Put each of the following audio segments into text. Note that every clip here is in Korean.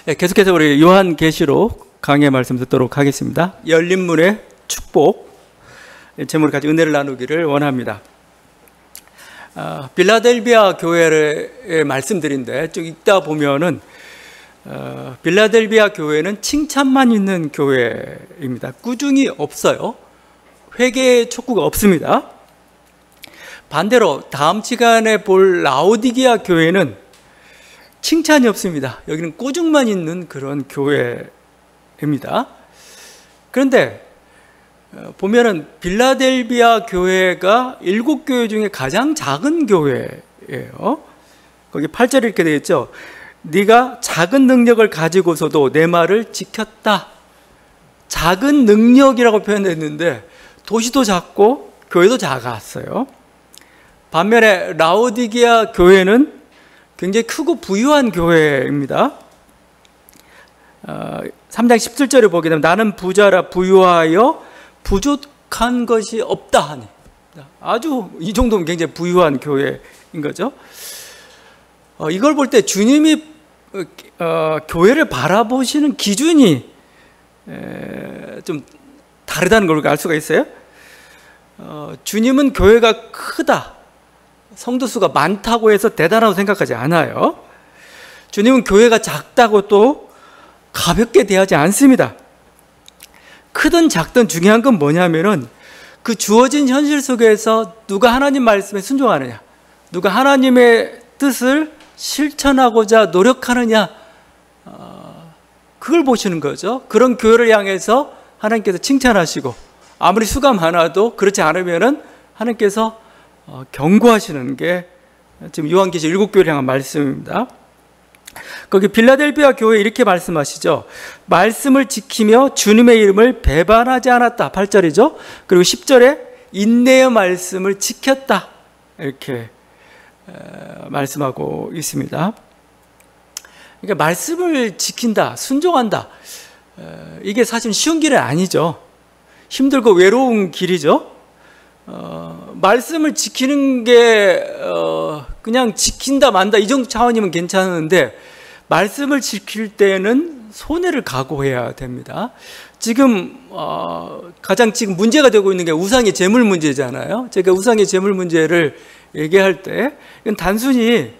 네, 계속해서 우리 요한계시록 강의 말씀 듣도록 하겠습니다. 열린 문의 축복 제목을 가지고 은혜를 나누기를 원합니다. 빌라델비아 교회의 말씀들인데 쭉 읽다 보면은 빌라델비아 교회는 칭찬만 있는 교회입니다. 꾸중이 없어요. 회개의 촉구가 없습니다. 반대로 다음 시간에 볼 라오디게아 교회는 칭찬이 없습니다. 여기는 꾸중만 있는 그런 교회입니다. 그런데 보면은 빌라델비아 교회가 7교회 중에 가장 작은 교회예요. 거기 8절에 이렇게 되어 있죠. 네가 작은 능력을 가지고서도 내 말을 지켰다. 작은 능력이라고 표현했는데 도시도 작고 교회도 작았어요. 반면에 라오디게아 교회는 굉장히 크고 부유한 교회입니다. 3장 17절을 보게 되면 나는 부자라 부유하여 부족한 것이 없다 하니, 아주 이 정도면 굉장히 부유한 교회인 거죠. 이걸 볼 때 주님이 교회를 바라보시는 기준이 좀 다르다는 걸 알 수가 있어요. 주님은 교회가 크다, 성도 수가 많다고 해서 대단하다고 생각하지 않아요. 주님은 교회가 작다고 또 가볍게 대하지 않습니다. 크든 작든 중요한 건 뭐냐면은 그 주어진 현실 속에서 누가 하나님 말씀에 순종하느냐, 누가 하나님의 뜻을 실천하고자 노력하느냐, 그걸 보시는 거죠. 그런 교회를 향해서 하나님께서 칭찬하시고, 아무리 수가 많아도 그렇지 않으면은 하나님께서 경고하시는 게 지금 요한계시 7교회를 향한 말씀입니다. 거기 빌라델비아 교회 이렇게 말씀하시죠. 말씀을 지키며 주님의 이름을 배반하지 않았다. 8절이죠. 그리고 10절에 인내의 말씀을 지켰다. 이렇게 말씀하고 있습니다. 그러니까 말씀을 지킨다, 순종한다. 이게 사실 쉬운 길은 아니죠. 힘들고 외로운 길이죠. 말씀을 지키는 게 그냥 지킨다 만다 이 정도 차원이면 괜찮은데, 말씀을 지킬 때는 손해를 각오해야 됩니다. 지금 가장 지금 문제가 되고 있는 게 우상의 재물 문제잖아요. 제가 우상의 재물 문제를 얘기할 때 이건 단순히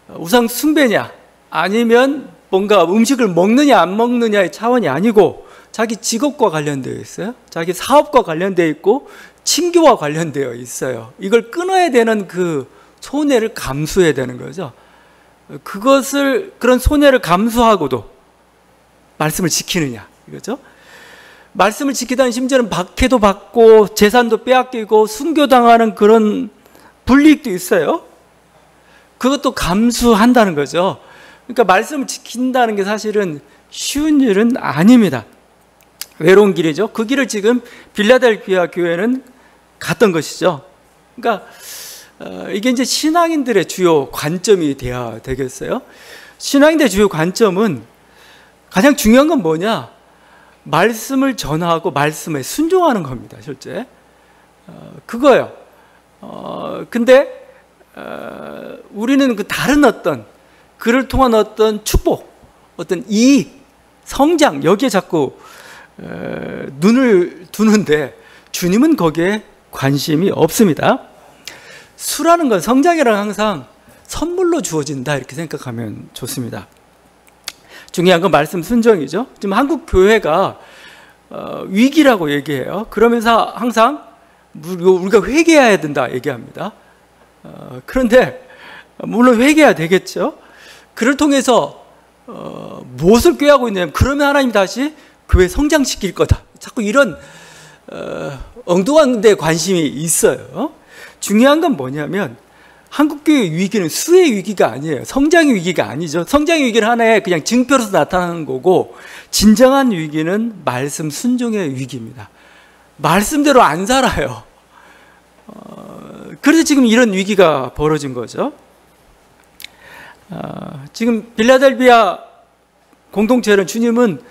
우상 숭배냐 아니면 뭔가 음식을 먹느냐 안 먹느냐의 차원이 아니고 자기 직업과 관련되어 있어요. 자기 사업과 관련되어 있고 친교와 관련되어 있어요. 이걸 끊어야 되는 그 손해를 감수해야 되는 거죠. 그런 손해를 감수하고도 말씀을 지키느냐 이거죠. 말씀을 지키다는 심지어는 박해도 받고 재산도 빼앗기고 순교당하는 그런 불이익도 있어요. 그것도 감수한다는 거죠. 그러니까 말씀을 지킨다는 게 사실은 쉬운 일은 아닙니다. 외로운 길이죠. 그 길을 지금 빌라델비아 교회는 갔던 것이죠. 그러니까 이게 이제 신앙인들의 주요 관점이 돼야 되겠어요. 신앙인들의 주요 관점은 가장 중요한 건 뭐냐? 말씀을 전하고 말씀에 순종하는 겁니다. 실제 그거예요. 근데 우리는 그 다른 어떤 그를 통한 어떤 축복, 어떤 이익, 성장 여기에 자꾸 눈을 두는데 주님은 거기에 관심이 없습니다. 수라는 건, 성장이란 항상 선물로 주어진다 이렇게 생각하면 좋습니다. 중요한 건 말씀 순종이죠. 지금 한국 교회가 위기라고 얘기해요. 그러면서 항상 우리가 회개해야 된다 얘기합니다. 그런데 물론 회개해야 되겠죠. 그를 통해서 무엇을 꾀하고 있냐면, 그러면 하나님 다시 교회 성장시킬 거다. 자꾸 이런 엉뚱한 데 관심이 있어요. 중요한 건 뭐냐면 한국교회의 위기는 수의 위기가 아니에요. 성장의 위기가 아니죠. 성장의 위기는 하나의 그냥 증표로서 나타나는 거고, 진정한 위기는 말씀 순종의 위기입니다. 말씀대로 안 살아요. 그래서 지금 이런 위기가 벌어진 거죠. 지금 빌라델비아 공동체는 주님은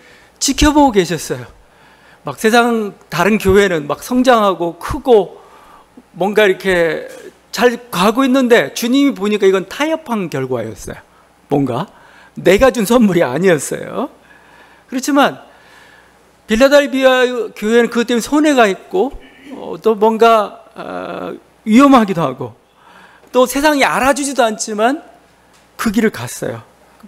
지켜보고 계셨어요. 막 세상 다른 교회는 막 성장하고 크고 뭔가 이렇게 잘 가고 있는데 주님이 보니까 이건 타협한 결과였어요. 뭔가 내가 준 선물이 아니었어요. 그렇지만 빌라델비아 교회는 그것 때문에 손해가 있고 또 뭔가 위험하기도 하고 또 세상이 알아주지도 않지만 그 길을 갔어요.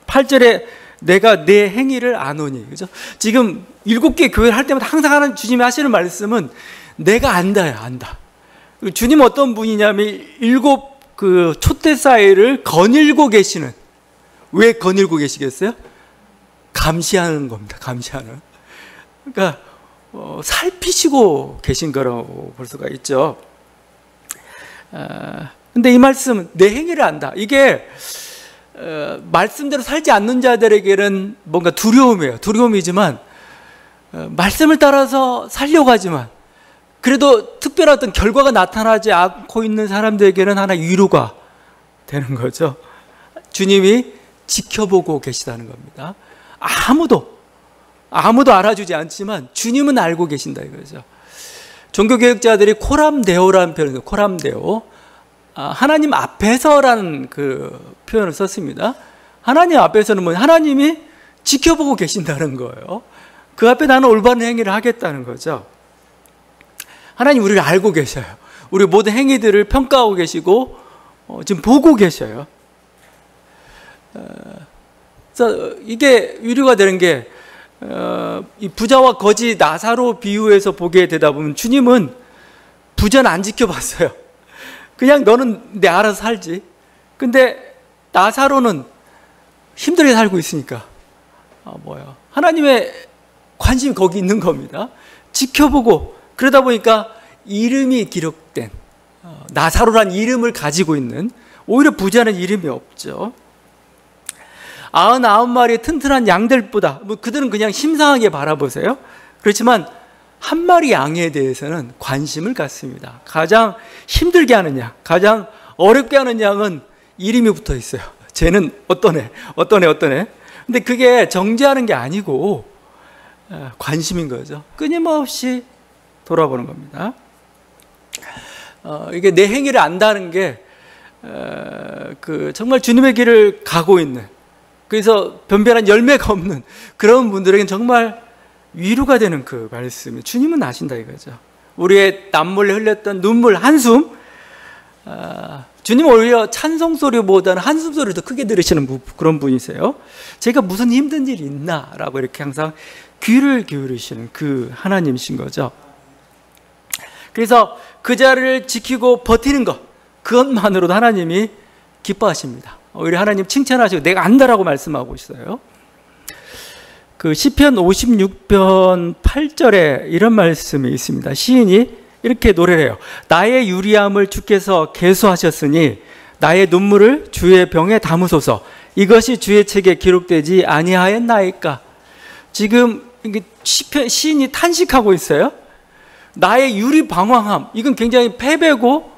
8절에 내가 내 행위를 아노니, 그죠? 지금 7개 교회를 할 때마다 항상 하는 주님이 하시는 말씀은 내가 안다요, 안다. 주님은 어떤 분이냐면 7 그 촛대사회를 거닐고 계시는, 왜 거닐고 계시겠어요? 감시하는 겁니다. 감시하는. 그러니까 살피시고 계신 거라고 볼 수가 있죠. 근데 이 말씀은 내 행위를 안다. 이게 말씀대로 살지 않는 자들에게는 뭔가 두려움이에요. 두려움이지만 말씀을 따라서 살려고 하지만 그래도 특별한 어떤 결과가 나타나지 않고 있는 사람들에게는 하나 위로가 되는 거죠. 주님이 지켜보고 계시다는 겁니다. 아무도 알아주지 않지만 주님은 알고 계신다 이거죠. 종교개혁자들이 코람데오라는 표현을, 코람데오, 하나님 앞에서라는 그 표현을 썼습니다. 하나님 앞에서는 뭐냐? 하나님이 지켜보고 계신다는 거예요. 그 앞에 나는 올바른 행위를 하겠다는 거죠. 하나님 우리를 알고 계셔요. 우리 모든 행위들을 평가하고 계시고 지금 보고 계셔요. 그래서 이게 위로가 되는 게 이 부자와 거지 나사로 비유해서 보게 되다 보면 주님은 부자는 안 지켜봤어요. 그냥 너는 내 알아서 살지. 근데 나사로는 힘들게 살고 있으니까 하나님의 관심이 거기 있는 겁니다. 지켜보고 그러다 보니까 이름이 기록된 나사로란 이름을 가지고 있는, 오히려 부자는 이름이 없죠. 99마리의 튼튼한 양들보다 그들은 그냥 심상하게 바라보세요. 그렇지만 한 마리 양에 대해서는 관심을 갖습니다. 가장 힘들게 하는 양, 가장 어렵게 하는 양은 이름이 붙어 있어요. 쟤는 어떤 애. 근데 그게 정죄하는 게 아니고 관심인 거죠. 끊임없이 돌아보는 겁니다. 이게 내 행위를 안다는 게 정말 주님의 길을 가고 있는, 그래서 변변한 열매가 없는 그런 분들에게는 정말 위로가 되는 그 말씀이, 주님은 아신다 이거죠. 우리의 남몰래 흘렸던 눈물, 한숨, 주님은 오히려 찬송소리보다는 한숨소리를 더 크게 들으시는 그런 분이세요. 제가 무슨 힘든 일이 있나 라고 이렇게 항상 귀를 기울이시는 그 하나님이신 거죠. 그래서 그 자리를 지키고 버티는 것, 그것만으로도 하나님이 기뻐하십니다. 오히려 하나님 칭찬하시고 내가 안다라고 말씀하고 있어요. 그 시편 56편 8절에 이런 말씀이 있습니다. 시인이 이렇게 노래를 해요. 나의 유리함을 주께서 계수하셨으니 나의 눈물을 주의 병에 담으소서. 이것이 주의 책에 기록되지 아니하였나이까. 지금 시인이 탄식하고 있어요. 나의 유리 방황함, 이건 굉장히 패배고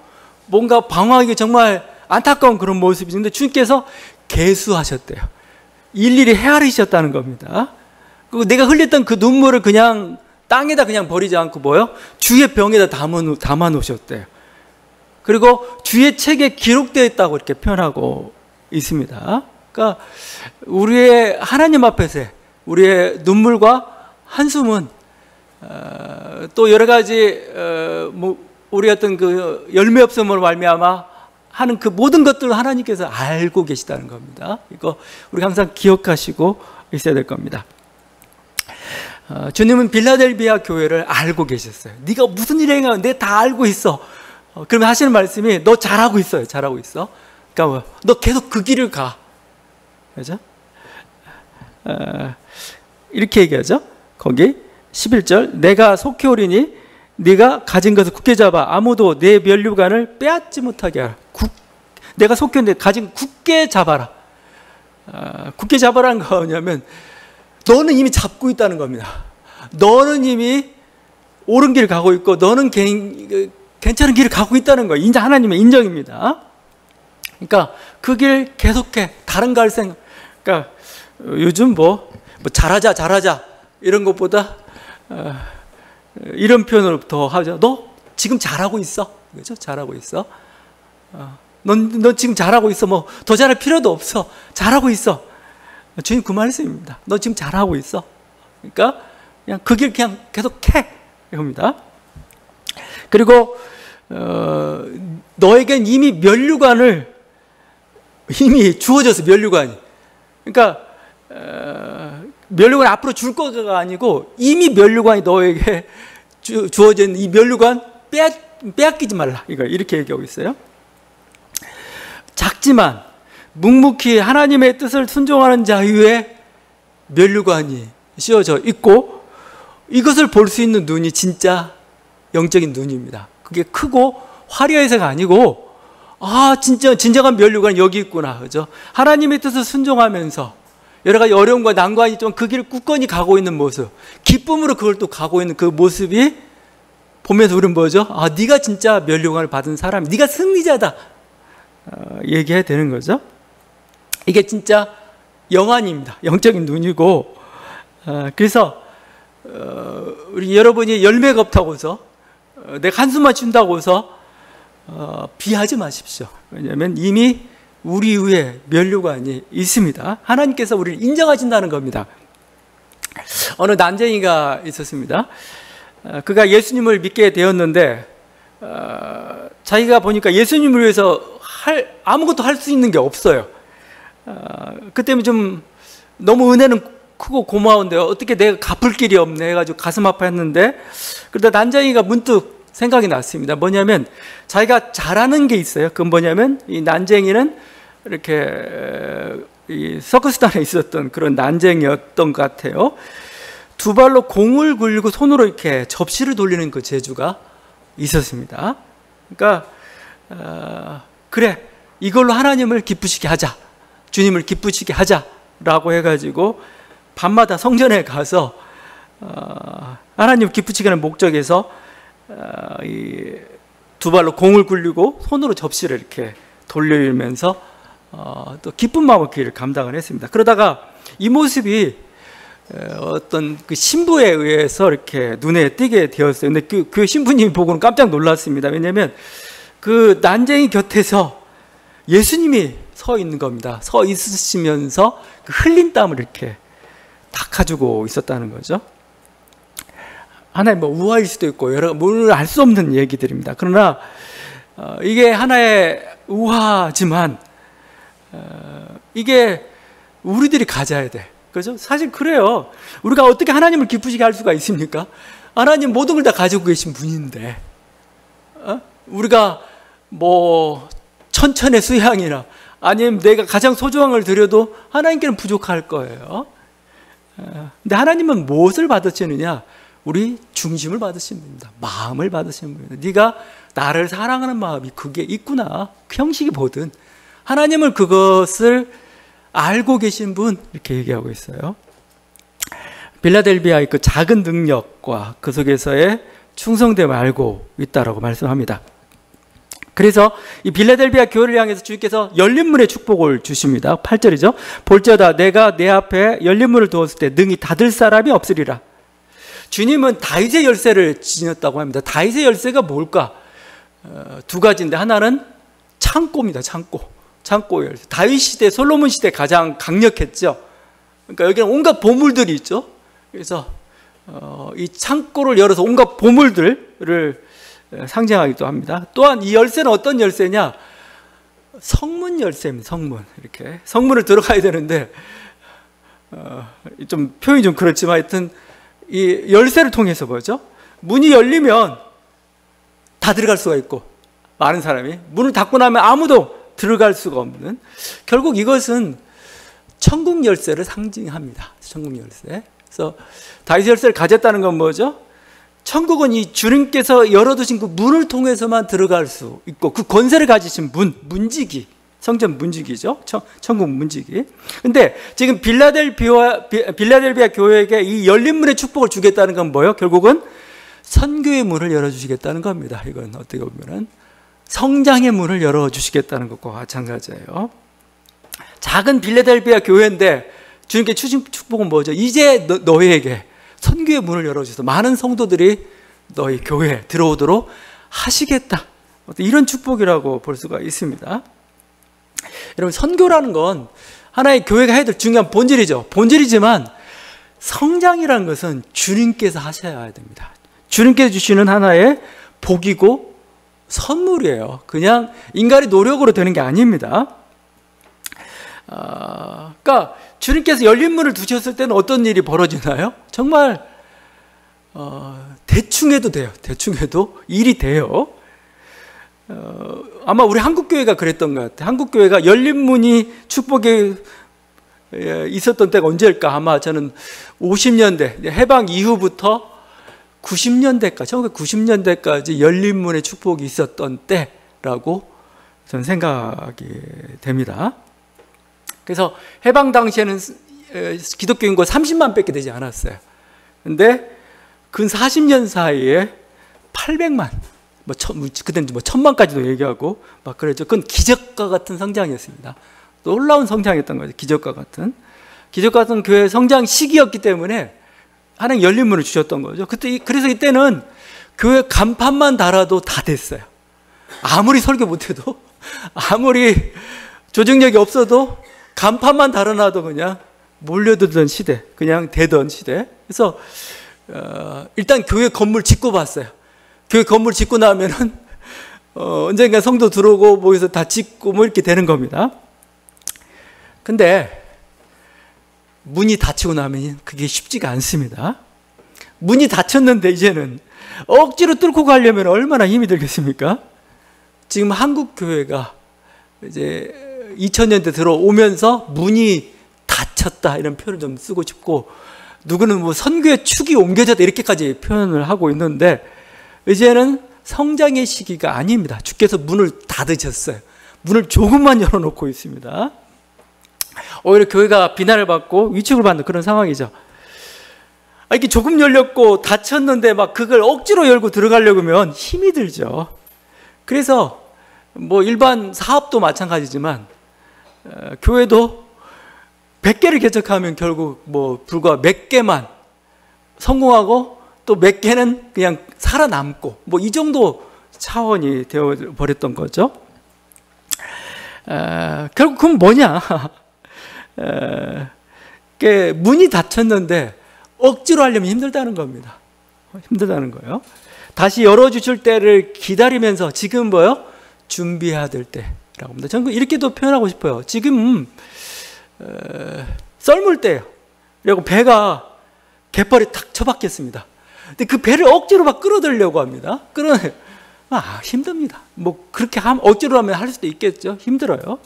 뭔가 방황하기 정말 안타까운 그런 모습인데 주님께서 계수하셨대요. 일일이 헤아리셨다는 겁니다. 그리고 내가 흘렸던 그 눈물을 그냥 땅에다 그냥 버리지 않고 주의 병에다 담아 놓으셨대요. 그리고 주의 책에 기록되어 있다고 이렇게 표현하고 있습니다. 그러니까 우리의 하나님 앞에서의 우리의 눈물과 한숨은 또 여러 가지 우리 어떤 그 열매 없음으로 말미암아 하는 그 모든 것들을 하나님께서 알고 계시다는 겁니다. 이거 우리 항상 기억하시고 있어야 될 겁니다. 주님은 빌라델비아 교회를 알고 계셨어요. 네가 무슨 일을 행하면 내가 다 알고 있어. 그러면 하시는 말씀이 너 잘하고 있어요. 잘하고 있어. 그러니까 너 계속 그 길을 가. 그죠? 이렇게 얘기하죠. 거기 11절 내가 속히 오리니 네가 가진 것을 굳게 잡아 아무도 내 면류관을 빼앗지 못하게 하라. 내가 속히 오는데 가진 굳게 잡아라. 굳게 잡아라는 거 뭐냐면 너는 이미 잡고 있다는 겁니다. 너는 이미 옳은 길을 가고 있고 너는 괜찮은 길을 가고 있다는 거예요. 인자 하나님의 인정입니다. 그러니까 그 길 계속해. 다른 거 할 생각. 그러니까 요즘 뭐 잘하자 이런 것보다 이런 표현을 더 하죠. 너 지금 잘하고 있어. 그렇죠? 잘하고 있어. 넌 지금 잘하고 있어. 뭐 더 잘할 필요도 없어. 잘하고 있어. 주님 그 말씀입니다. 너 지금 잘하고 있어. 그러니까 그냥 그 길 그냥 계속 해. 이겁니다. 그리고 너에겐 이미 면류관을 이미 주어졌어. 면류관이. 그러니까 면류관 앞으로 줄 거가 아니고 이미 면류관이 너에게 주어진 이 면류관 빼앗기지 말라. 이렇게 얘기하고 있어요. 작지만 묵묵히 하나님의 뜻을 순종하는 자유의 면류관이 씌워져 있고, 이것을 볼 수 있는 눈이 진짜 영적인 눈입니다. 그게 크고 화려해서가 아니고, 진짜 진정한 면류관이 여기 있구나. 그죠? 하나님의 뜻을 순종하면서 여러 가지 어려움과 난관이 있지만 그 길을 굳건히 가고 있는 모습, 기쁨으로 그걸 또 가고 있는 그 모습이 보면서 우리는 뭐죠? 네가 진짜 면류관을 받은 사람, 네가 승리자다. 얘기해야 되는 거죠. 이게 진짜 영안입니다. 영적인 눈이고, 그래서 우리 여러분이 열매가 없다고 해서 내가 한숨만 쉰다고 해서 비하지 마십시오. 왜냐하면 이미 우리 위에 면류관이 있습니다. 하나님께서 우리를 인정하신다는 겁니다. 어느 난쟁이가 있었습니다. 그가 예수님을 믿게 되었는데 자기가 보니까 예수님을 위해서 아무것도 할 수 있는 게 없어요. 그때문에 좀 너무 은혜는 크고 고마운데 어떻게 내가 갚을 길이 없네 해가지고 가슴 아파했는데, 그러다 난쟁이가 문득 생각이 났습니다. 뭐냐면 자기가 잘하는 게 있어요. 그건 뭐냐면 이 난쟁이는 이렇게 이 서커스단에 있었던 그런 난쟁이였던 것 같아요. 두 발로 공을 굴리고 손으로 이렇게 접시를 돌리는 그 재주가 있었습니다. 그러니까 그래, 이걸로 하나님을 기쁘시게 하자, 주님을 기쁘시게 하자라고 해가지고 밤마다 성전에 가서 하나님을 기쁘시게 하는 목적에서 이 두 발로 공을 굴리고 손으로 접시를 이렇게 돌리면서 또 기쁜 마음으로 그 일을 감당을 했습니다. 그러다가 이 모습이 어떤 그 신부에 의해서 이렇게 눈에 띄게 되었어요. 근데 그 신부님이 보고는 깜짝 놀랐습니다. 왜냐하면 그 난쟁이 곁에서 예수님이 서 있는 겁니다. 서 있으시면서 그 흘린 땀을 이렇게 닦아주고 있었다는 거죠. 하나의 우화일 수도 있고 여러 오늘 알 수 없는 얘기들입니다. 그러나 이게 하나의 우화지만 이게 우리들이 가져야 돼. 그죠? 사실 그래요. 우리가 어떻게 하나님을 기쁘시게 할 수가 있습니까? 하나님 모든 걸 다 가지고 계신 분인데 우리가 천천의 수양이나 아니면 내가 가장 소중한 걸 드려도 하나님께는 부족할 거예요. 근데 하나님은 무엇을 받으시느냐? 우리 중심을 받으신 분입니다. 마음을 받으신 분입니다. 네가 나를 사랑하는 마음이 그게 있구나. 그 형식이 뭐든 하나님을 그것을 알고 계신 분, 이렇게 얘기하고 있어요. 빌라델비아의 그 작은 능력과 그 속에서의 충성됨을 알고 있다라고 말씀합니다. 그래서 이 빌라델비아 교회를 향해서 주님께서 열린 문의 축복을 주십니다. 8절이죠. 볼지어다 내가 내 앞에 열린 문을 두었을 때 능히 닫을 사람이 없으리라. 주님은 다윗의 열쇠를 지녔다고 합니다. 다윗의 열쇠가 뭘까? 두 가지인데 하나는 창고입니다. 창고 열쇠. 다윗 시대, 솔로몬 시대 가장 강력했죠. 그러니까 여기는 온갖 보물들이 있죠. 그래서 이 창고를 열어서 온갖 보물들을 상징하기도 합니다. 또한 이 열쇠는 어떤 열쇠냐? 성문 열쇠입니다. 성문. 이렇게 성문을 들어가야 되는데 좀 표현이 좀 그렇지만 하여튼 이 열쇠를 통해서 뭐죠? 문이 열리면 다 들어갈 수가 있고, 많은 사람이 문을 닫고 나면 아무도 들어갈 수가 없는, 결국 이것은 천국 열쇠를 상징합니다. 천국 열쇠. 그래서 다윗 열쇠를 가졌다는 건 뭐죠? 천국은 이 주님께서 열어두신 그 문을 통해서만 들어갈 수 있고, 그 권세를 가지신 문지기, 성전 문지기죠. 천국 문지기. 근데 지금 빌라델비아 교회에게 이 열린 문의 축복을 주겠다는 건 뭐예요? 결국은 선교의 문을 열어주시겠다는 겁니다. 이건 어떻게 보면은 성장의 문을 열어주시겠다는 것과 마찬가지예요. 작은 빌라델비아 교회인데 주님께 주신 축복은 뭐죠? 이제 너희에게 선교의 문을 열어주셔서 많은 성도들이 너희 교회에 들어오도록 하시겠다. 이런 축복이라고 볼 수가 있습니다. 여러분, 선교라는 건 하나의 교회가 해야 될 중요한 본질이죠. 본질이지만 성장이라는 것은 주님께서 하셔야 됩니다. 주님께서 주시는 하나의 복이고 선물이에요. 그냥 인간의 노력으로 되는 게 아닙니다. 그러니까 주님께서 열린 문을 두셨을 때는 어떤 일이 벌어지나요? 정말 대충 해도 돼요. 대충 해도 일이 돼요. 아마 우리 한국교회가 그랬던 것 같아요. 한국교회가 열린 문이 축복에 있었던 때가 언제일까? 아마 저는 50년대 해방 이후부터 90년대까지 1990년대까지 열린 문의 축복이 있었던 때라고 저는 생각이 됩니다. 그래서 해방 당시에는 기독교 인구가 30만 밖에 되지 않았어요. 근데 근 40년 사이에 800만, 그때는 1000만까지도 얘기하고 막 그랬죠. 그건 기적과 같은 성장이었습니다. 놀라운 성장이었던 거죠. 기적과 같은 교회 성장 시기였기 때문에 하나님 열린 문을 주셨던 거죠. 그래서 이때는 교회 간판만 달아도 다 됐어요. 아무리 설교 못해도, 아무리 조직력이 없어도 간판만 달아놔도 그냥 몰려들던 시대, 그냥 되던 시대. 그래서 일단 교회 건물 짓고 봤어요. 교회 건물 짓고 나면은 언젠가 성도 들어오고 모여서 다 짓고 뭐 이렇게 되는 겁니다. 근데 문이 닫히고 나면 그게 쉽지가 않습니다. 문이 닫혔는데 이제는 억지로 뚫고 가려면 얼마나 힘이 들겠습니까? 지금 한국 교회가 이제 2000년대 들어오면서 문이 닫혔다 이런 표현을 좀 쓰고 싶고, 누구는 뭐 선교의 축이 옮겨졌다 이렇게까지 표현을 하고 있는데, 이제는 성장의 시기가 아닙니다. 주께서 문을 닫으셨어요. 문을 조금만 열어놓고 있습니다. 오히려 교회가 비난을 받고 위축을 받는 그런 상황이죠. 이렇게 조금 열렸고 닫혔는데 막 그걸 억지로 열고 들어가려고 하면 힘이 들죠. 그래서 뭐 일반 사업도 마찬가지지만 교회도 100개를 개척하면 결국 뭐 불과 몇 개만 성공하고 또 몇 개는 그냥 살아남고 뭐 이 정도 차원이 되어버렸던 거죠. 결국 그건 뭐냐? 문이 닫혔는데 억지로 하려면 힘들다는 겁니다. 힘들다는 거예요. 다시 열어주실 때를 기다리면서 지금 뭐요? 준비해야 될 때라고 합니다. 저는 이렇게도 표현하고 싶어요. 지금 썰물 때예요. 그리고 배가 갯벌에 탁 처박혔습니다. 근데 그 배를 억지로 막 끌어들려고 합니다. 힘듭니다. 뭐 그렇게 억지로 하면 할 수도 있겠죠. 힘들어요.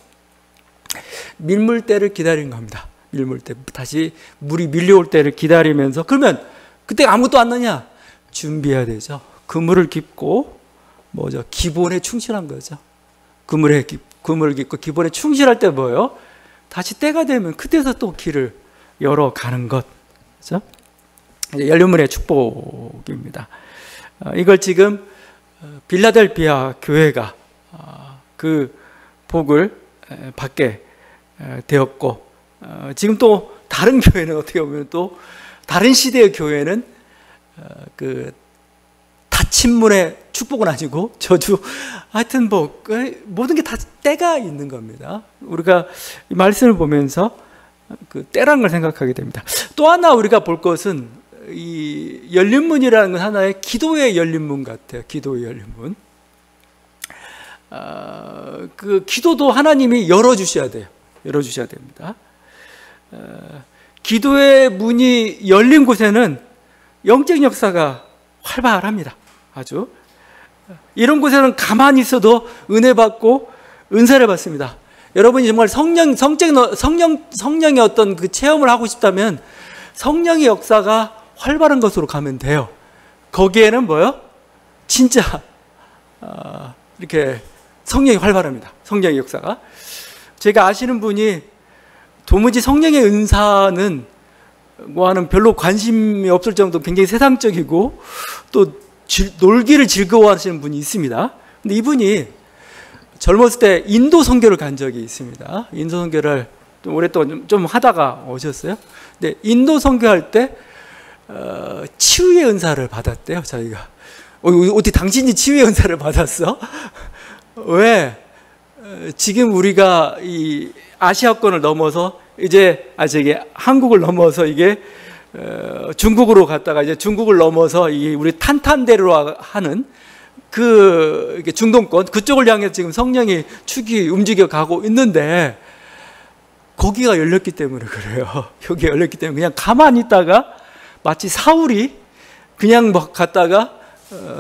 밀물 때를 기다리는 겁니다. 밀물 때 다시 물이 밀려올 때를 기다리면서, 그러면 그때 아무것도 안 나냐? 준비해야 되죠. 그물을 깁고 뭐죠? 기본에 충실한 거죠. 그물을 깁고 기본에 충실할 때 뭐예요? 다시 때가 되면 그때서 또 길을 열어가는 것. 그렇죠? 열린 문의 축복입니다. 이걸 지금 빌라델피아 교회가 그 복을 받게 되었고, 지금 또 다른 교회는 어떻게 보면 또 다른 시대의 교회는 그 닫힌 문의 축복은 아니고 저주, 하여튼 뭐 모든 게 다 때가 있는 겁니다. 우리가 이 말씀을 보면서 그 때라는 걸 생각하게 됩니다. 또 하나 우리가 볼 것은 이 열린 문이라는 건 하나의 기도의 열린 문 같아요. 기도의 열린 문. 그 기도도 하나님이 열어주셔야 돼요. 열어주셔야 됩니다. 기도의 문이 열린 곳에는 영적 역사가 활발합니다. 아주 이런 곳에는 가만히 있어도 은혜 받고 은사를 받습니다. 여러분이 정말 성령의 어떤 그 체험을 하고 싶다면 성령의 역사가 활발한 것으로 가면 돼요. 거기에는 뭐요? 진짜 이렇게 성령이 활발합니다. 성령의 역사가. 제가 아시는 분이 도무지 성령의 은사는 뭐하는 별로 관심이 없을 정도로 굉장히 세상적이고 또 놀기를 즐거워하시는 분이 있습니다. 근데 이분이 젊었을 때 인도 선교를 간 적이 있습니다. 인도 선교를 좀 오랫동안 좀 하다가 오셨어요. 근데 인도 선교할 때 치유의 은사를 받았대요. 자기가 어떻게 당신이 치유의 은사를 받았어? 왜? 지금 우리가 이 아시아권을 넘어서 이제 저기 한국을 넘어서 이게 중국으로 갔다가 이제 중국을 넘어서 이 우리 탄탄대로 하는 그 중동권 그쪽을 향해서 지금 성령이 축이 움직여 가고 있는데 거기가 열렸기 때문에 그래요. 여기가 열렸기 때문에 그냥 가만히 있다가 마치 사울이 그냥 막 갔다가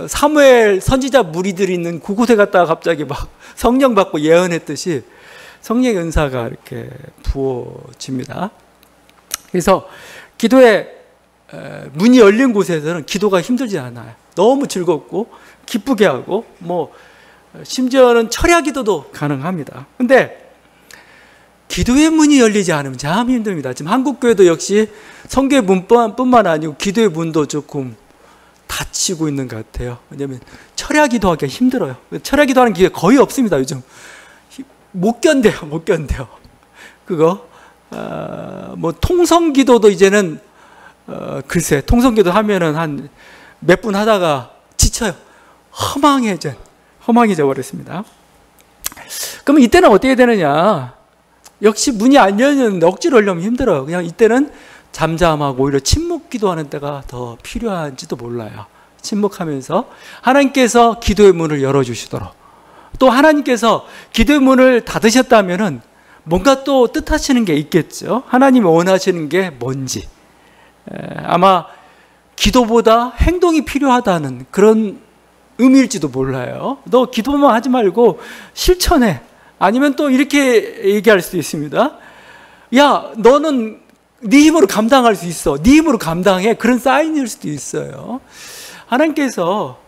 사무엘 선지자 무리들이 있는 그곳에 갔다가 갑자기 막 성령 받고 예언했듯이 성령의 은사가 이렇게 부어집니다. 그래서 기도의 문이 열린 곳에서는 기도가 힘들지 않아요. 너무 즐겁고 기쁘게 하고 뭐 심지어는 철야 기도도 가능합니다. 근데 기도의 문이 열리지 않으면 참 힘듭니다. 지금 한국교회도 역시 성교의 문뿐만 아니고 기도의 문도 조금 닫히고 있는 것 같아요. 왜냐하면 철야 기도하기가 힘들어요. 철야 기도하는 기회 거의 없습니다. 요즘 못 견뎌요. 못 견뎌요. 그거 뭐 통성 기도도 이제는 글쎄 통성 기도 하면은 한 몇 분 하다가 지쳐요. 허망해져 버렸습니다. 그러면 이때는 어떻게 되느냐? 역시 문이 안 열렸는데 억지로 열려면 힘들어요. 그냥 이때는 잠잠하고 오히려 침묵 기도하는 때가 더 필요한지도 몰라요. 침묵하면서 하나님께서 기도의 문을 열어주시도록, 또 하나님께서 기도의 문을 닫으셨다면은 뭔가 또 뜻하시는 게 있겠죠. 하나님이 원하시는 게 뭔지. 아마 기도보다 행동이 필요하다는 그런 의미일지도 몰라요. 너 기도만 하지 말고 실천해. 아니면 또 이렇게 얘기할 수도 있습니다. 야, 너는 네 힘으로 감당할 수 있어. 네 힘으로 감당해. 그런 사인일 수도 있어요. 하나님께서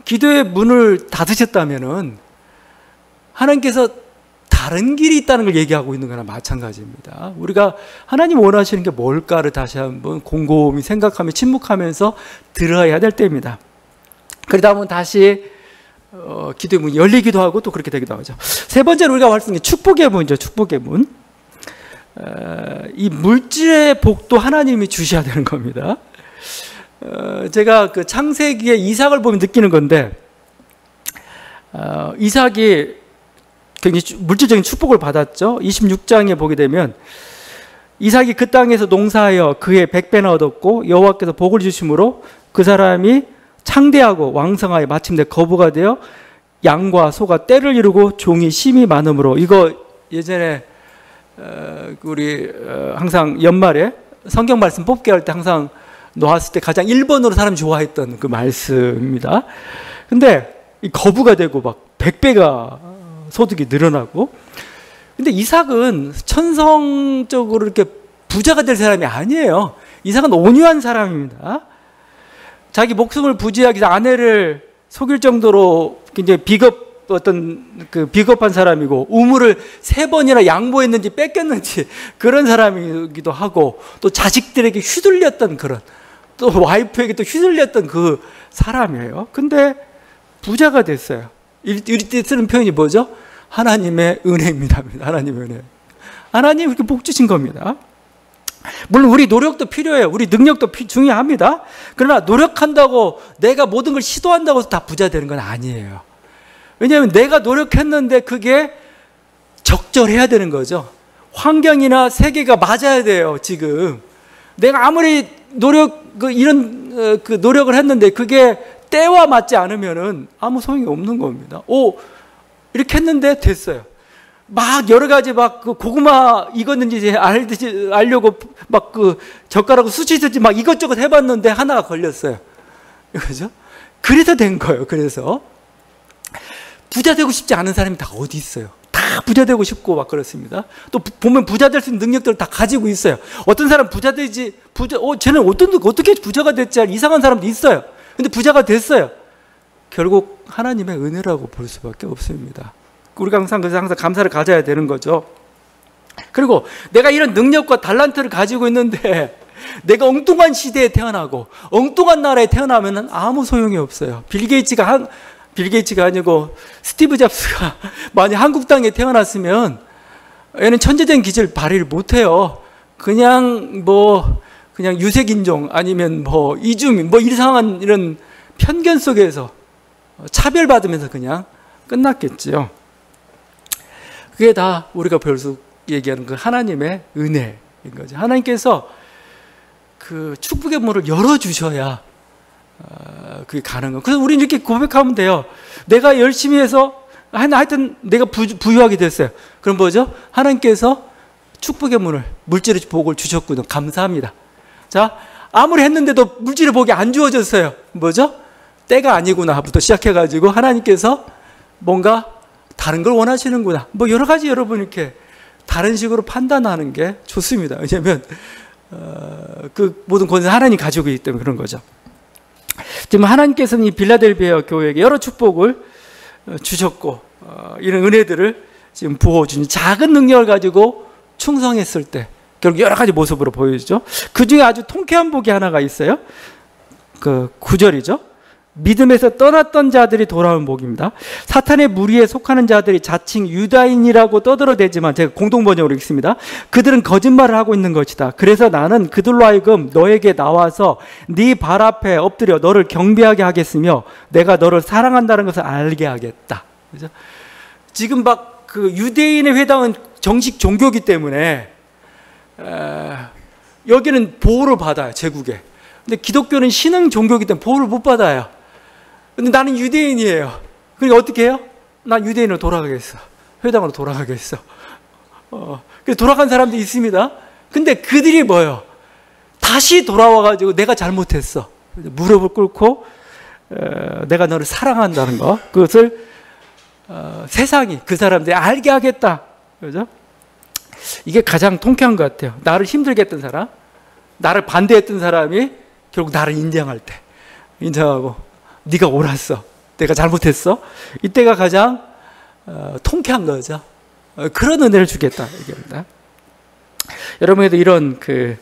기도의 문을 닫으셨다면은 하나님께서 다른 길이 있다는 걸 얘기하고 있는 거나 마찬가지입니다. 우리가 하나님 원하시는 게 뭘까를 다시 한번 곰곰이 생각하며 침묵하면서 들어야 될 때입니다. 그러다 보면 다시 기도의 문이 열리기도 하고 또 그렇게 되기도 하죠. 세 번째로 우리가 말씀드린 축복의 문이죠. 축복의 문. 이 물질의 복도 하나님이 주셔야 되는 겁니다. 제가 그 창세기의 이삭을 보면 느끼는 건데, 이삭이 굉장히 물질적인 축복을 받았죠. 26장에 보게 되면 이삭이 그 땅에서 농사하여 그의 100배나 얻었고 여호와께서 복을 주심으로 그 사람이 창대하고 왕성하여 마침내 거부가 되어 양과 소가 떼를 이루고 종이 심이 많으므로. 이거 예전에 우리 항상 연말에 성경 말씀 뽑기 할 때 항상 놓았을 때 가장 1번으로 사람이 좋아했던 그 말씀입니다. 근데 이 거부가 되고 막 100배가 소득이 늘어나고. 근데 이삭은 천성적으로 이렇게 부자가 될 사람이 아니에요. 이삭은 온유한 사람입니다. 자기 목숨을 부지하기 위해서 아내를 속일 정도로 굉장히 비겁한 사람이고, 우물을 3번이나 양보했는지 뺏겼는지 그런 사람이기도 하고, 또 자식들에게 휘둘렸던 그런, 또 와이프에게 또 휘둘렸던 그 사람이에요. 근데 부자가 됐어요. 이럴 때 쓰는 표현이 뭐죠? 하나님의 은혜입니다. 하나님의 은혜. 하나님이 이렇게 복 주신 겁니다. 물론 우리 노력도 필요해요. 우리 능력도 중요합니다. 그러나 노력한다고 내가 모든 걸 시도한다고 해서 다 부자 되는 건 아니에요. 왜냐하면 내가 노력했는데 그게 적절해야 되는 거죠. 환경이나 세계가 맞아야 돼요. 지금 내가 아무리 노력을 했는데 그게 때와 맞지 않으면은 아무 소용이 없는 겁니다. 이렇게 했는데 됐어요. 막 여러 가지 막 그 고구마 익었는지 알려고 막 그 젓가락으로 수치듯이 막 이것저것 해봤는데 하나가 걸렸어요. 그죠? 그래서 된 거예요. 그래서 부자 되고 싶지 않은 사람이 다 어디 있어요? 다 부자 되고 싶고 막 그렇습니다. 또 보면 부자 될 수 있는 능력들을 다 가지고 있어요. 어떤 사람 쟤는 어떻게 부자가 됐지? 이상한 사람도 있어요. 근데 부자가 됐어요. 결국 하나님의 은혜라고 볼 수밖에 없습니다. 우리가 항상 감사를 가져야 되는 거죠. 그리고 내가 이런 능력과 달란트를 가지고 있는데 내가 엉뚱한 시대에 태어나고 엉뚱한 나라에 태어나면 아무 소용이 없어요. 빌 게이츠가 아니고 스티브 잡스가 만약 한국 땅에 태어났으면 얘는 천재적인 기질을 발휘를 못해요. 그냥 유색인종 아니면 이주민 이상한 이런 편견 속에서 차별받으면서 그냥 끝났겠지요. 그게 다 우리가 볼 수 얘기하는 그 하나님의 은혜인 거죠. 하나님께서 그 축복의 문을 열어주셔야 그게 가능한 거예요. 그래서 우리는 이렇게 고백하면 돼요. 내가 열심히 해서 하여튼 내가 부유하게 됐어요. 그럼 뭐죠? 하나님께서 축복의 문을, 물질의 복을 주셨군요. 감사합니다. 자, 아무리 했는데도 물질의 복이 안 주어졌어요. 뭐죠? 때가 아니구나부터 시작해가지고 하나님께서 뭔가 다른 걸 원하시는구나. 뭐 여러 가지 여러분 이렇게 다른 식으로 판단하는 게 좋습니다. 왜냐하면 그 모든 권세 하나님이 가지고 있기 때문에 그런 거죠. 지금 하나님께서는 이 빌라델비아 교회에게 여러 축복을 주셨고 이런 은혜들을 지금 부어주니 작은 능력을 가지고 충성했을 때 결국 여러 가지 모습으로 보여주죠. 그 중에 아주 통쾌한 복이 하나가 있어요. 그 9절이죠. 믿음에서 떠났던 자들이 돌아온 복입니다. 사탄의 무리에 속하는 자들이 자칭 유다인이라고 떠들어대지만, 제가 공동번역으로 읽습니다. 그들은 거짓말을 하고 있는 것이다. 그래서 나는 그들로 하여금 너에게 나와서 네 발 앞에 엎드려 너를 경배하게 하겠으며 내가 너를 사랑한다는 것을 알게 하겠다. 그죠? 지금 막 그 유대인의 회당은 정식 종교기 때문에 여기는 보호를 받아요, 제국에. 근데 기독교는 신흥 종교기 때문에 보호를 못 받아요. 근데 나는 유대인이에요. 그러니까 어떻게 해요? 난 유대인으로 돌아가겠어. 회당으로 돌아가겠어. 그래서 돌아간 사람도 있습니다. 근데 그들이 뭐예요? 다시 돌아와가지고 내가 잘못했어. 무릎을 꿇고 내가 너를 사랑한다는 거. 그것을 세상이, 그 사람들이 알게 하겠다. 그죠? 이게 가장 통쾌한 것 같아요. 나를 힘들게 했던 사람, 나를 반대했던 사람이 결국 나를 인정할 때, 인정하고 네가 옳았어, 내가 잘못했어, 이때가 가장 통쾌한 거죠. 그런 은혜를 주겠다 얘기합니다. 여러분에도 이런 그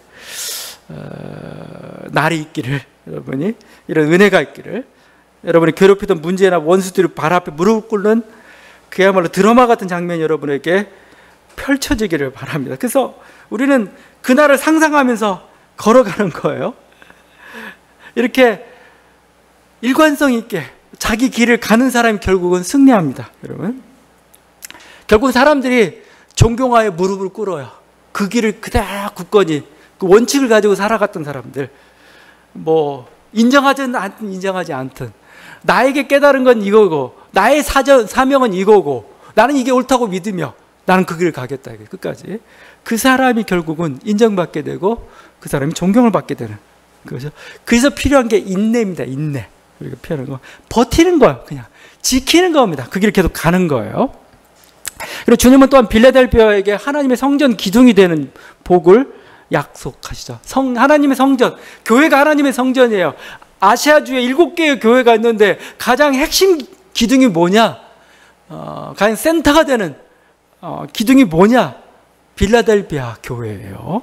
날이 있기를, 여러분이 이런 은혜가 있기를, 여러분이 괴롭히던 문제나 원수들이 발 앞에 무릎 꿇는 그야말로 드라마 같은 장면이 여러분에게 펼쳐지기를 바랍니다. 그래서 우리는 그날을 상상하면서 걸어가는 거예요. 이렇게 일관성 있게 자기 길을 가는 사람이 결국은 승리합니다. 여러분, 결국 사람들이 존경하에 무릎을 꿇어요. 그 길을 그대로 굳건히 그 원칙을 가지고 살아갔던 사람들, 뭐 인정하든 인정하지 않든 나에게 깨달은 건 이거고 나의 사명은 이거고 나는 이게 옳다고 믿으며 나는 그 길을 가겠다. 끝까지. 그 사람이 결국은 인정받게 되고 그 사람이 존경을 받게 되는 거죠. 그래서 필요한 게 인내입니다. 인내. 우리가 필요한 거. 버티는 거예요. 그냥 지키는 겁니다. 그 길을 계속 가는 거예요. 그리고 주님은 또한 빌라델비아에게 하나님의 성전 기둥이 되는 복을 약속하시죠. 하나님의 성전. 교회가 하나님의 성전이에요. 아시아주에 7개의 교회가 있는데 가장 핵심 기둥이 뭐냐? 가장 센터가 되는 기둥이 뭐냐? 빌라델비아 교회예요.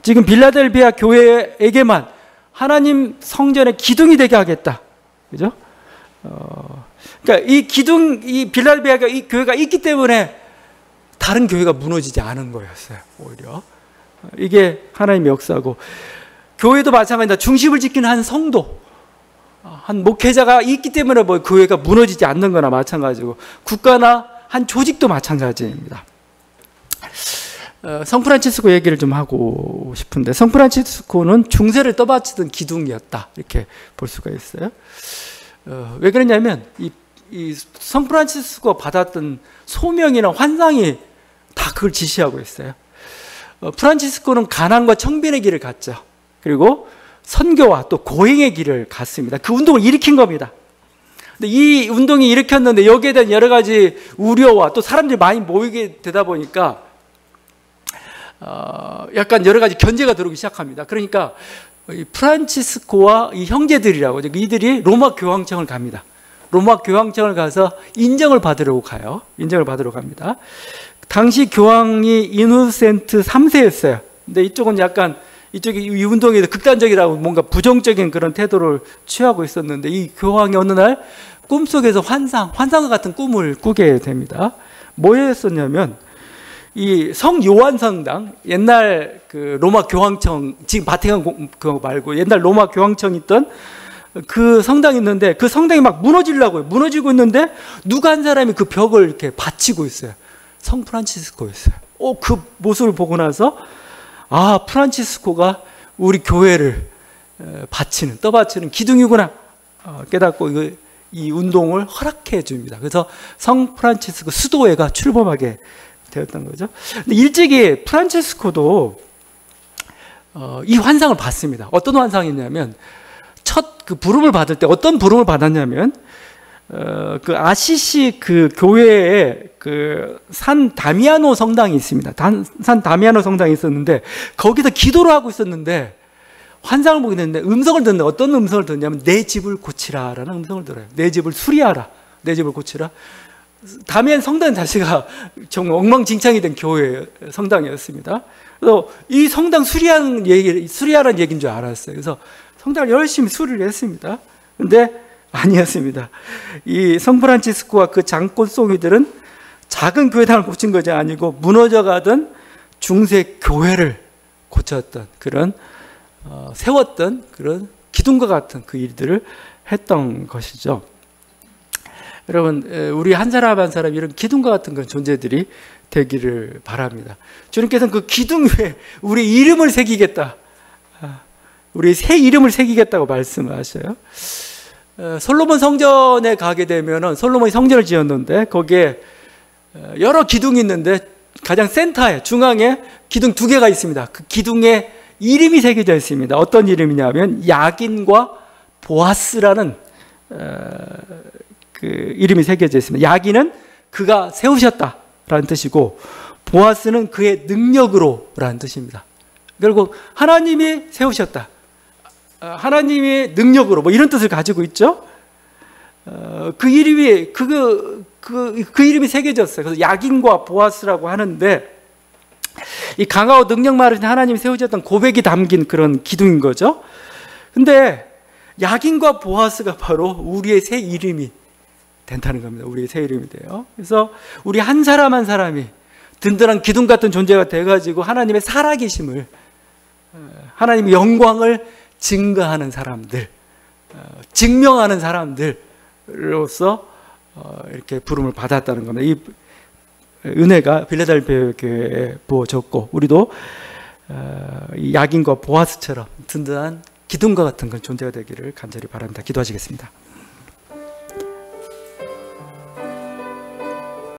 지금 빌라델비아 교회에게만 하나님 성전의 기둥이 되게 하겠다. 그죠? 그러니까 이 기둥, 이 빌라델비아가 이 교회가 있기 때문에 다른 교회가 무너지지 않은 거였어요. 오히려 이게 하나님의 역사고, 교회도 마찬가지다. 중심을 지키는 한 성도, 한 목회자가 있기 때문에 뭐 교회가 무너지지 않는 거나 마찬가지고, 국가나 한 조직도 마찬가지입니다. 성프란치스코 얘기를 좀 하고 싶은데, 성프란치스코는 중세를 떠받치던 기둥이었다, 이렇게 볼 수가 있어요. 왜 그러냐면 이 성프란치스코가 받았던 소명이나 환상이 다 그걸 지시하고 있어요. 프란치스코는 가난과 청빈의 길을 갔죠. 그리고 선교와 또 고행의 길을 갔습니다. 그 운동을 일으킨 겁니다. 근데 이 운동이 일으켰는데 여기에 대한 여러 가지 우려와 또 사람들이 많이 모이게 되다 보니까 약간 여러 가지 견제가 들어오기 시작합니다. 그러니까 이 프란치스코와 이 형제들이라고, 이들이 로마 교황청을 갑니다. 로마 교황청을 가서 인정을 받으려고 가요. 인정을 받으러 갑니다. 당시 교황이 이노센트 3세였어요. 근데 이쪽은 약간, 이쪽이 이 운동에 극단적이라고 뭔가 부정적인 그런 태도를 취하고 있었는데, 이 교황이 어느 날 꿈속에서 환상과 같은 꿈을 꾸게 됩니다. 뭐였었냐면, 이 성 요한 성당, 옛날 그 로마 교황청, 지금 바티칸 그거 말고 옛날 로마 교황청 있던 그 성당이 있는데, 그 성당이 막 무너지려고요. 무너지고 있는데 누가 한 사람이 그 벽을 이렇게 받치고 있어요. 성 프란치스코였어요. 그 모습을 보고 나서 프란치스코가 우리 교회를 떠받치는 기둥이구나 깨닫고 이 운동을 허락해 줍니다. 그래서 성 프란치스코 수도회가 출범하게 되었던 거죠. 근데 일찍이 프란치스코도 이 환상을 봤습니다. 어떤 환상이냐면 첫 그 부름을 받을 때 어떤 부름을 받았냐면 그 아시시 그 교회에 그 산 다미아노 성당이 있습니다. 산 다미아노 성당이 있었는데 거기서 기도를 하고 있었는데 환상을 보게 됐는데 음성을 듣는데 어떤 음성을 듣냐면 내 집을 고치라라는 음성을 들어요. 내 집을 수리하라. 내 집을 고치라. 다미안 성당 자체가 정말 엉망진창이 된 교회 성당이었습니다. 그래서 이 성당 수리하라는 얘기인 줄 알았어요. 그래서 성당을 열심히 수리를 했습니다. 근데 아니었습니다. 이 성프란치스코와 그 장꽃송이들은 작은 교회당을 고친 것이 아니고 무너져가던 중세 교회를 고쳤던 그런 세웠던 그런 기둥과 같은 그 일들을 했던 것이죠. 여러분, 우리 한 사람 한 사람 이런 기둥과 같은 그런 존재들이 되기를 바랍니다. 주님께서는 그 기둥 위에 우리 이름을 새기겠다. 우리 새 이름을 새기겠다고 말씀하셔요. 솔로몬 성전에 가게 되면은 솔로몬이 성전을 지었는데 거기에 여러 기둥이 있는데 가장 센터에 중앙에 기둥 2개가 있습니다. 그 기둥에 이름이 새겨져 있습니다. 어떤 이름이냐면 야긴과 보아스라는 그 이름이 새겨져 있습니다. 야긴은 그가 세우셨다라는 뜻이고 보아스는 그의 능력으로라는 뜻입니다. 결국 하나님이 세우셨다. 하나님의 능력으로 뭐 이런 뜻을 가지고 있죠. 그 이름이 그 이름이 새겨졌어요. 그래서 야긴과 보아스라고 하는데 이 강하고 능력 많으신 하나님이 세우셨던 고백이 담긴 그런 기둥인 거죠. 근데 야긴과 보아스가 바로 우리의 새 이름이 된다는 겁니다. 우리의 새 이름이 돼요. 그래서 우리 한 사람 한 사람이 든든한 기둥 같은 존재가 돼가지고 하나님의 살아계심을 하나님의 영광을 증거하는 사람들, 증명하는 사람들로서 이렇게 부름을 받았다는 겁니다. 이 은혜가 빌라델피아 교회에 부어졌고 우리도 이 야긴과 보아스처럼 든든한 기둥과 같은 그런 존재가 되기를 간절히 바랍니다. 기도하시겠습니다.